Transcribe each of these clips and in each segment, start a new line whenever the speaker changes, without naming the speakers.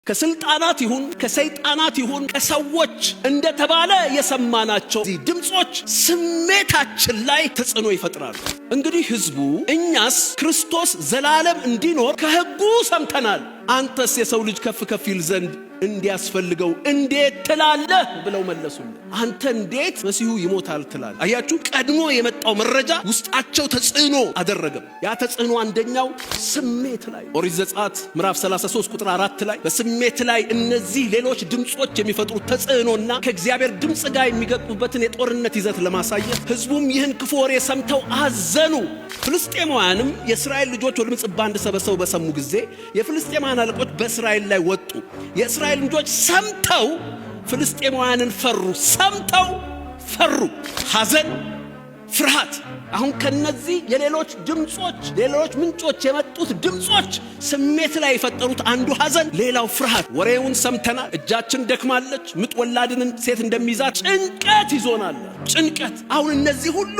ከስልጣናት ይሁን ከሰይጣናት ይሁን ከሰዎች እንደተባለ የሰማናቸው ድምጾች ስሜታችን ላይ ተጽዕኖ ይፈጥራሉ። እንግዲህ ህዝቡ እኛስ ክርስቶስ ዘላለም እንዲኖር ከሕጉ ሰምተናል፣ አንተስ የሰው ልጅ ከፍ ከፍ ይል ዘንድ እንዲያስፈልገው እንዴት ትላለህ ብለው መለሱልን። አንተ እንዴት መሲሁ ይሞታል ትላለህ? አያችሁ፣ ቀድሞ የመጣው መረጃ ውስጣቸው ተጽዕኖ አደረገም። ያ ተጽዕኖ አንደኛው ስሜት ላይ ኦሪት ዘጸአት ምዕራፍ 33 ቁጥር 4 ላይ በስሜት ላይ እነዚህ ሌሎች ድምጾች የሚፈጥሩት ተጽዕኖና ከእግዚአብሔር ድምጽ ጋር የሚገጥሙበትን የጦርነት ይዘት ለማሳየት ህዝቡም ይህን ክፉ ወሬ ሰምተው አዘኑ። ፍልስጤማውያንም የእስራኤል ልጆች ወደ ምጽጳ እንደሰበሰቡ በሰሙ ጊዜ የፍልስጤማውያን አለቆች በእስራኤል ላይ ወጡ። የእስራኤል ልጆች ሰምተው ፍልስጤማውያንን ፈሩ። ሰምተው ፈሩ። ሐዘን፣ ፍርሃት። አሁን ከነዚህ የሌሎች ድምጾች ሌሎች ምንጮች የመጡት ድምጾች ስሜት ላይ የፈጠሩት አንዱ ሐዘን፣ ሌላው ፍርሃት። ወሬውን ሰምተናል፣ እጃችን ደክማለች፣ ምጥ ወላድንን ሴት እንደሚይዛት ጭንቀት ይዞናል። ጭንቀት። አሁን እነዚህ ሁሉ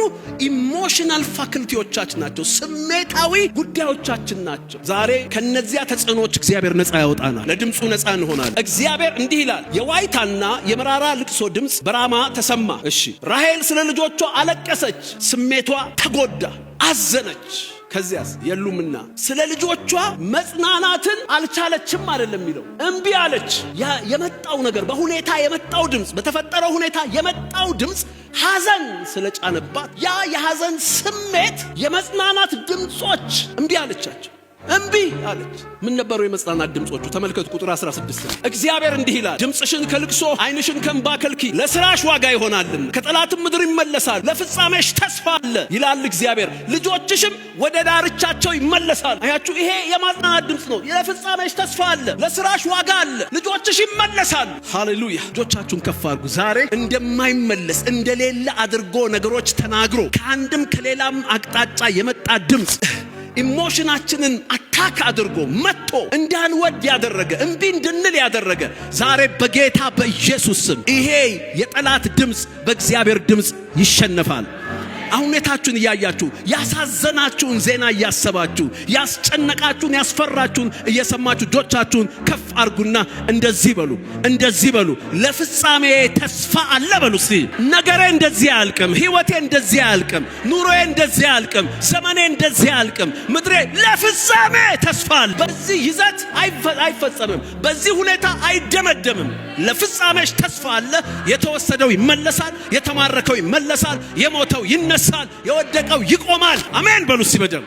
ኢሞሽናል ፋክልቲዎቻችን ናቸው፣ ስሜታዊ ጉዳዮቻችን ናቸው። ዛሬ ከነዚያ ተጽዕኖች እግዚአብሔር ነፃ ያወጣናል፣ ለድምፁ ነፃ እንሆናለን። እግዚአብሔር እንዲህ ይላል፣ የዋይታና የመራራ ልቅሶ ድምፅ በራማ ተሰማ። እሺ፣ ራሔል ስለ ልጆቿ አለቀሰች፣ ስሜቷ ተጎዳ፣ አዘነች። ከዚያስ የሉምና ስለ ልጆቿ መጽናናትን አልቻለችም አይደለም የሚለው፣ እምቢ አለች። የመጣው ነገር በሁኔታ የመጣው ድምፅ በተፈጠረው ሁኔታ የመጣው ድምፅ ሐዘን ስለጫነባት ያ የሐዘን ስሜት የመጽናናት ድምጾች እምቢ አለቻቸው። እምቢ አለች። ምን ነበሩ የመጽናናት ድምጾቹ? ተመልከቱ ቁጥር 16 ላይ እግዚአብሔር እንዲህ ይላል፣ ድምፅሽን ከልቅሶ ዓይንሽን ከእንባ ከልኪ፣ ለሥራሽ ዋጋ ይሆናልና ከጠላትም ምድር ይመለሳል፣ ለፍጻሜሽ ተስፋ አለ ይላል እግዚአብሔር። ልጆችሽም ወደ ዳርቻቸው ይመለሳል። አያችሁ፣ ይሄ የማጽናናት ድምፅ ነው። ለፍጻሜሽ ተስፋ አለ፣ ለሥራሽ ዋጋ አለ፣ ልጆችሽ ይመለሳሉ። ሃሌሉያ! ልጆቻችሁን ከፍ አድርጉ። ዛሬ እንደማይመለስ እንደሌለ አድርጎ ነገሮች ተናግሮ ከአንድም ከሌላም አቅጣጫ የመጣ ድምፅ ኢሞሽናችንን አታክ አድርጎ መጥቶ እንዳንወድ ያደረገ እምቢ እንድንል ያደረገ ዛሬ በጌታ በኢየሱስ ስም ይሄ የጠላት ድምፅ በእግዚአብሔር ድምፅ ይሸነፋል። አሁን ሁኔታችሁን እያያችሁ ያሳዘናችሁን ዜና እያሰባችሁ ያስጨነቃችሁን ያስፈራችሁን እየሰማችሁ እጆቻችሁን ከፍ አርጉና እንደዚህ በሉ፣ እንደዚህ በሉ፣ ለፍጻሜ ተስፋ አለ በሉ። እስቲ ነገሬ እንደዚህ አያልቅም፣ ህይወቴ እንደዚህ አያልቅም፣ ኑሮዬ እንደዚህ አያልቅም፣ ዘመኔ እንደዚህ አያልቅም፣ ምድሬ ለፍጻሜ ተስፋ አለ። በዚህ ይዘት አይፈጸምም፣ በዚህ ሁኔታ አይደመደምም። ለፍጻሜሽ ተስፋ አለ። የተወሰደው ይመለሳል፣ የተማረከው ይመለሳል፣ የሞተው ይነሳል፣ የወደቀው ይቆማል። አሜን በሉ እስቲ በደም